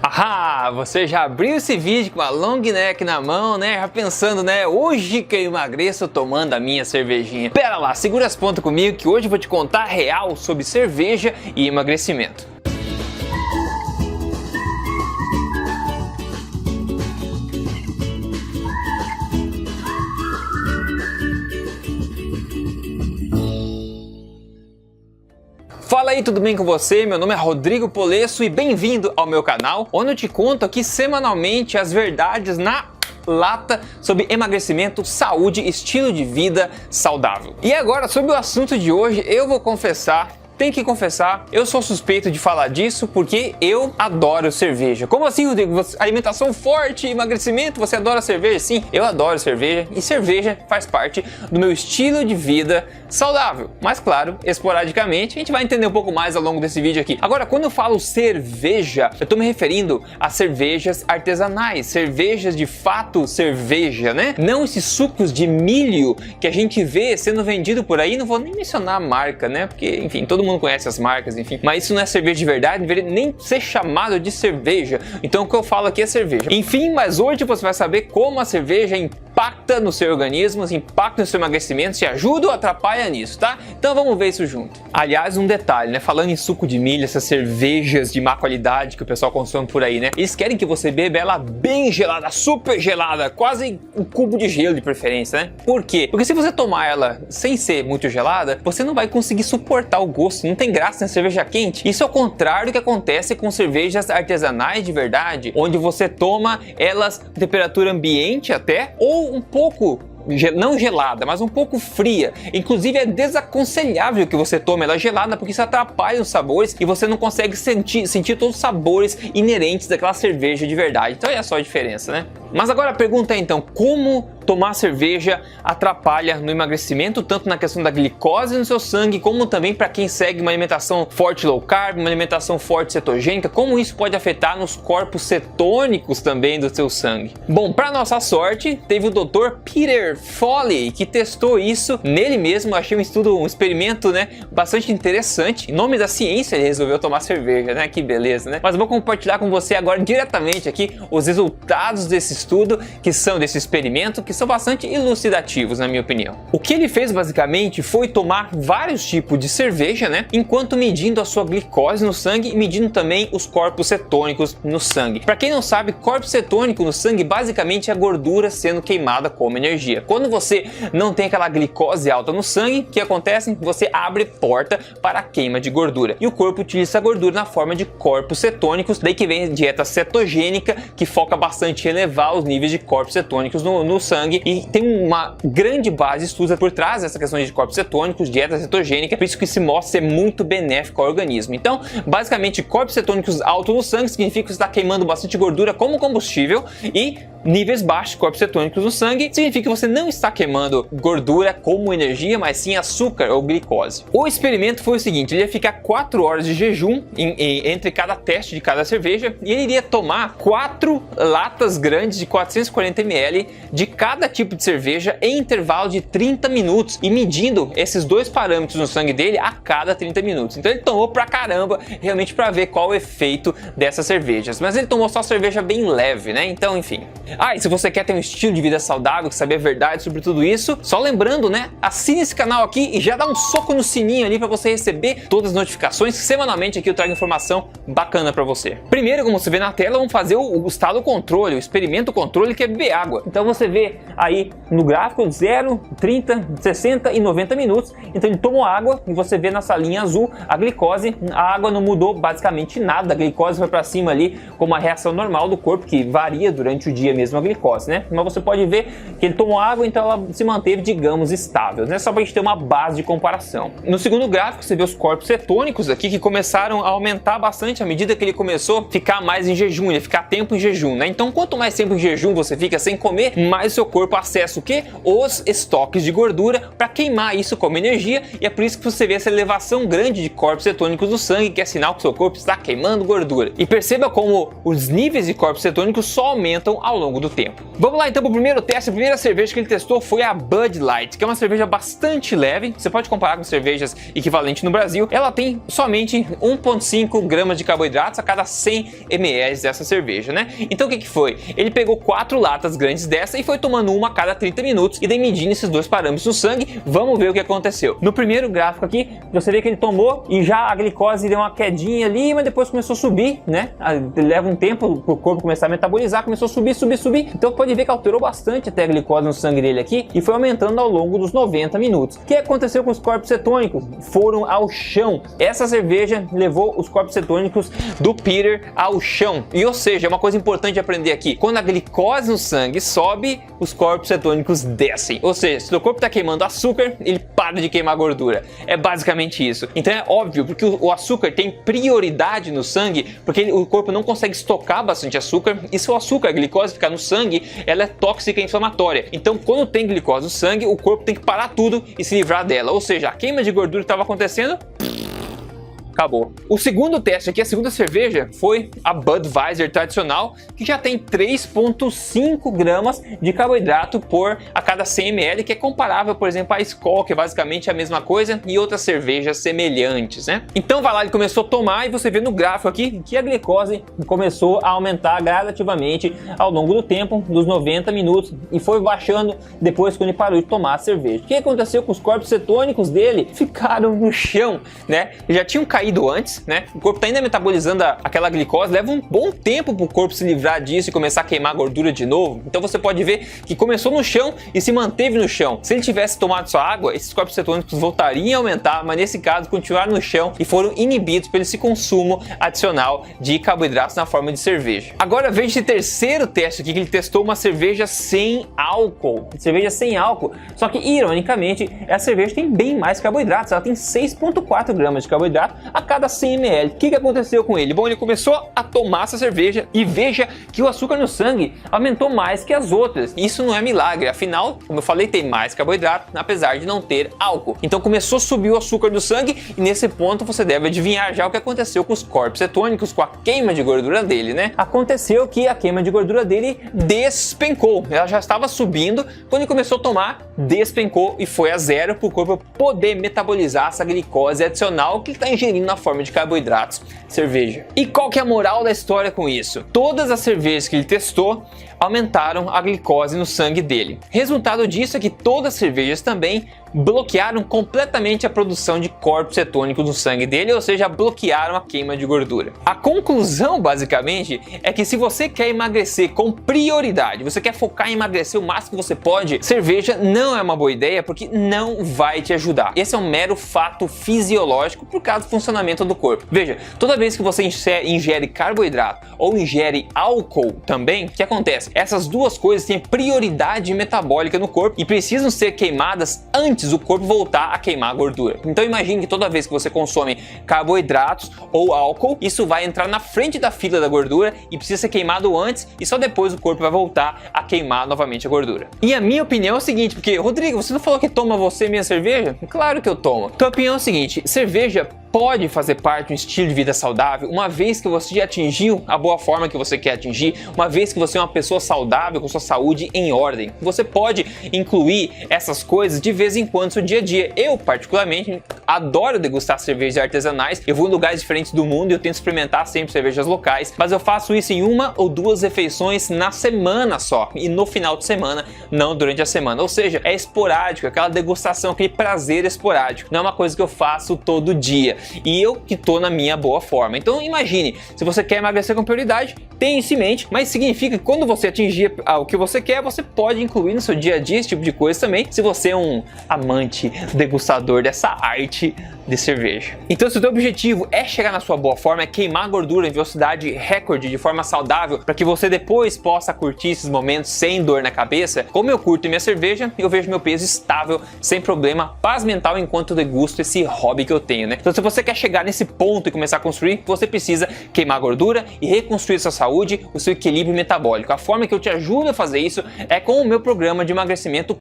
Ah, você já abriu esse vídeo com a long neck na mão, né? Já pensando, né? Hoje que eu emagreço tomando a minha cervejinha. Pera lá, segura as pontas comigo que hoje eu vou te contar a real sobre cerveja e emagrecimento. Fala aí, tudo bem com você? Meu nome é Rodrigo Polesso e bem-vindo ao meu canal, onde eu te conto aqui semanalmente as verdades na lata sobre emagrecimento, saúde e estilo de vida saudável. E agora, sobre o assunto de hoje, eu vou confessar. Tenho que confessar, eu sou suspeito de falar disso porque eu adoro cerveja. Como assim, Rodrigo? Alimentação forte, emagrecimento, você adora cerveja? Sim, eu adoro cerveja e cerveja faz parte do meu estilo de vida saudável. Mas claro, esporadicamente, a gente vai entender um pouco mais ao longo desse vídeo aqui. Agora, quando eu falo cerveja, eu tô me referindo a cervejas artesanais, cervejas de fato cerveja, né? Não esses sucos de milho que a gente vê sendo vendido por aí, não vou nem mencionar a marca, né? Porque, enfim, todo mundo conhece as marcas, enfim. Mas isso não é cerveja de verdade, não deveria nem ser chamado de cerveja. Então o que eu falo aqui é cerveja. Enfim, mas hoje você vai saber como a cerveja impacta no seu organismo, impacta no seu emagrecimento, se ajuda ou atrapalha nisso, tá? Então vamos ver isso junto. Aliás, um detalhe, né? Falando em suco de milho, essas cervejas de má qualidade que o pessoal consome por aí, né? Eles querem que você beba ela bem gelada, super gelada, quase um cubo de gelo de preferência, né? Por quê? Porque se você tomar ela sem ser muito gelada, você não vai conseguir suportar o gosto, não tem graça na cerveja quente. Isso é o contrário do que acontece com cervejas artesanais de verdade, onde você toma elas em temperatura ambiente até, ou um pouco não gelada, mas um pouco fria. Inclusive é desaconselhável que você tome ela gelada, porque isso atrapalha os sabores e você não consegue sentir todos os sabores inerentes daquela cerveja de verdade. Então é só a diferença, né? Mas agora a pergunta é então, como tomar cerveja atrapalha no emagrecimento, tanto na questão da glicose no seu sangue, como também para quem segue uma alimentação forte low carb, uma alimentação forte cetogênica, como isso pode afetar nos corpos cetônicos também do seu sangue? Bom, para nossa sorte, teve o Dr. Peter Foley que testou isso nele mesmo. Achei um experimento, né, bastante interessante. Em nome da ciência ele resolveu tomar cerveja, né? Que beleza, né? Mas eu vou compartilhar com você agora diretamente aqui os resultados desse estudo, desse experimento, que são bastante elucidativos na minha opinião. O que ele fez basicamente foi tomar vários tipos de cerveja, né, enquanto medindo a sua glicose no sangue e medindo também os corpos cetônicos no sangue. Para quem não sabe, corpo cetônico no sangue basicamente é a gordura sendo queimada como energia. Quando você não tem aquela glicose alta no sangue, o que acontece? Você abre porta para a queima de gordura e o corpo utiliza essa gordura na forma de corpos cetônicos. Daí que vem a dieta cetogênica, que foca bastante em elevar os níveis de corpos cetônicos no sangue, e tem uma grande base de estudos por trás dessa questão de corpos cetônicos, dieta cetogênica, por isso que se mostra ser muito benéfico ao organismo. Então, basicamente, corpos cetônicos altos no sangue significa que você está queimando bastante gordura como combustível, e níveis baixos de corpos cetônicos no sangue significa que você não está queimando gordura como energia, mas sim açúcar ou glicose. O experimento foi o seguinte: ele ia ficar 4 horas de jejum entre cada teste de cada cerveja, e ele iria tomar 4 latas grandes de 440 ml de cada tipo de cerveja em intervalo de 30 minutos e medindo esses dois parâmetros no sangue dele a cada 30 minutos. Então ele tomou pra caramba, realmente, para ver qual o efeito dessas cervejas. Mas ele tomou só cerveja bem leve, né? Então, enfim. E se você quer ter um estilo de vida saudável, saber a verdade sobre tudo isso, só lembrando, né? Assine esse canal aqui e já dá um soco no sininho ali para você receber todas as notificações, que semanalmente aqui eu trago informação bacana para você. Primeiro, como você vê na tela, vamos fazer o estado controle, o experimento controle, que é beber água. Então você vê aí no gráfico 0, 30, 60 e 90 minutos. Então ele tomou água e você vê nessa linha azul a glicose. A água não mudou basicamente nada, a glicose foi para cima ali como uma reação normal do corpo, que varia durante o dia mesmo a glicose, né? Mas você pode ver que ele tomou água, então ela se manteve, digamos, estável, né? Só para a gente ter uma base de comparação. No segundo gráfico você vê os corpos cetônicos aqui, que começaram a aumentar bastante à medida que ele começou a ficar mais em jejum, ele ficar tempo em jejum, né? Então quanto mais tempo em jejum você fica sem comer, mais o seu corpo acessa o quê? Os estoques de gordura para queimar isso como energia, e é por isso que você vê essa elevação grande de corpos cetônicos no sangue, que é sinal que o seu corpo está queimando gordura. E perceba como os níveis de corpos cetônicos só aumentam ao longo do tempo. Vamos lá então para o primeiro teste. A primeira cerveja que ele testou foi a Bud Light, que é uma cerveja bastante leve. Você pode comparar com cervejas equivalentes no Brasil. Ela tem somente 1,5 gramas de carboidratos a cada 100 ml dessa cerveja, né? Então o que foi? Ele pegou 4 latas grandes dessa e foi tomando uma a cada 30 minutos e daí medindo esses dois parâmetros no sangue. Vamos ver o que aconteceu. No primeiro gráfico aqui, você vê que ele tomou e já a glicose deu uma quedinha ali, mas depois começou a subir, né? Leva um tempo para o corpo começar a metabolizar, começou a subir. Então pode ver que alterou bastante até a glicose no sangue dele aqui e foi aumentando ao longo dos 90 minutos. O que aconteceu com os corpos cetônicos? Foram ao chão. Essa cerveja levou os corpos cetônicos do Peter ao chão. E ou seja, é uma coisa importante aprender aqui. Quando a glicose no sangue sobe, os corpos cetônicos descem. Ou seja, se o corpo está queimando açúcar, ele para de queimar gordura. É basicamente isso. Então é óbvio, porque o açúcar tem prioridade no sangue, porque o corpo não consegue estocar bastante açúcar, e se o açúcar, a glicose ficar no sangue, ela é tóxica e inflamatória. Então quando tem glicose no sangue, o corpo tem que parar tudo e se livrar dela. Ou seja, a queima de gordura que estava acontecendo acabou. O segundo teste aqui, a segunda cerveja, foi a Budweiser tradicional, que já tem 3,5 gramas de carboidrato por a cada 100 ml, que é comparável, por exemplo, à Skol, que é basicamente a mesma coisa, e outras cervejas semelhantes, né? Então vai lá, ele começou a tomar e você vê no gráfico aqui que a glicose começou a aumentar gradativamente ao longo do tempo, dos 90 minutos, e foi baixando depois quando ele parou de tomar a cerveja. O que aconteceu com os corpos cetônicos dele? Ficaram no chão, né? Eles já tinham caído antes, né? O corpo tá ainda metabolizando aquela glicose, leva um bom tempo para o corpo se livrar disso e começar a queimar gordura de novo. Então você pode ver que começou no chão e se manteve no chão. Se ele tivesse tomado sua água, esses corpos cetônicos voltariam a aumentar, mas nesse caso continuaram no chão e foram inibidos pelo esse consumo adicional de carboidratos na forma de cerveja. Agora veja esse terceiro teste aqui, que ele testou uma cerveja sem álcool. Cerveja sem álcool, só que ironicamente essa cerveja tem bem mais carboidratos, ela tem 6,4 gramas de carboidrato a cada 100 ml. O que aconteceu com ele? Bom, ele começou a tomar essa cerveja e veja que o açúcar no sangue aumentou mais que as outras. Isso não é milagre, afinal, como eu falei, tem mais carboidrato, apesar de não ter álcool. Então começou a subir o açúcar do sangue e nesse ponto você deve adivinhar já o que aconteceu com os corpos cetônicos, com a queima de gordura dele, né? Aconteceu que a queima de gordura dele despencou. Ela já estava subindo, quando ele começou a tomar, despencou e foi a zero para o corpo poder metabolizar essa glicose adicional que ele está ingerindo na forma de carboidratos, cerveja. E qual que é a moral da história com isso? Todas as cervejas que ele testou aumentaram a glicose no sangue dele. Resultado disso é que todas as cervejas também bloquearam completamente a produção de corpos cetônicos no sangue dele, ou seja, bloquearam a queima de gordura. A conclusão, basicamente, é que se você quer emagrecer com prioridade, você quer focar em emagrecer o máximo que você pode, cerveja não é uma boa ideia porque não vai te ajudar. Esse é um mero fato fisiológico por causa do funcionamento do corpo. Veja, toda vez que você ingere carboidrato ou ingere álcool também, o que acontece? Essas duas coisas têm prioridade metabólica no corpo e precisam ser queimadas antes do corpo voltar a queimar a gordura. Então imagine que toda vez que você consome carboidratos ou álcool, isso vai entrar na frente da fila da gordura e precisa ser queimado antes e só depois o corpo vai voltar a queimar novamente a gordura. E a minha opinião é o seguinte, porque Rodrigo, você não falou que toma você minha cerveja? Claro que eu tomo. Então a opinião é o seguinte, cerveja pode fazer parte de um estilo de vida saudável, uma vez que você já atingiu a boa forma que você quer atingir, uma vez que você é uma pessoa saudável com sua saúde em ordem. Você pode incluir essas coisas de vez em quando no seu dia a dia. Eu, particularmente, adoro degustar cervejas artesanais. Eu vou em lugares diferentes do mundo e eu tento experimentar sempre cervejas locais, mas eu faço isso em 1 ou 2 refeições na semana só, e no final de semana, não durante a semana. Ou seja, é esporádico, aquela degustação, aquele prazer esporádico. Não é uma coisa que eu faço todo dia. E eu que tô na minha boa forma. Então imagine, se você quer emagrecer com prioridade, tenha isso em mente, mas significa que quando você atingir o que você quer, você pode incluir no seu dia a dia esse tipo de coisa também, se você é um amante, degustador dessa arte de cerveja. Então se o teu objetivo é chegar na sua boa forma, é queimar gordura em velocidade recorde de forma saudável, para que você depois possa curtir esses momentos sem dor na cabeça, como eu curto minha cerveja, eu vejo meu peso estável, sem problema, paz mental enquanto eu degusto esse hobby que eu tenho, né? Então se você você quer chegar nesse ponto e começar a construir, você precisa queimar gordura e reconstruir sua saúde, o seu equilíbrio metabólico. A forma que eu te ajudo a fazer isso é com o meu programa de emagrecimento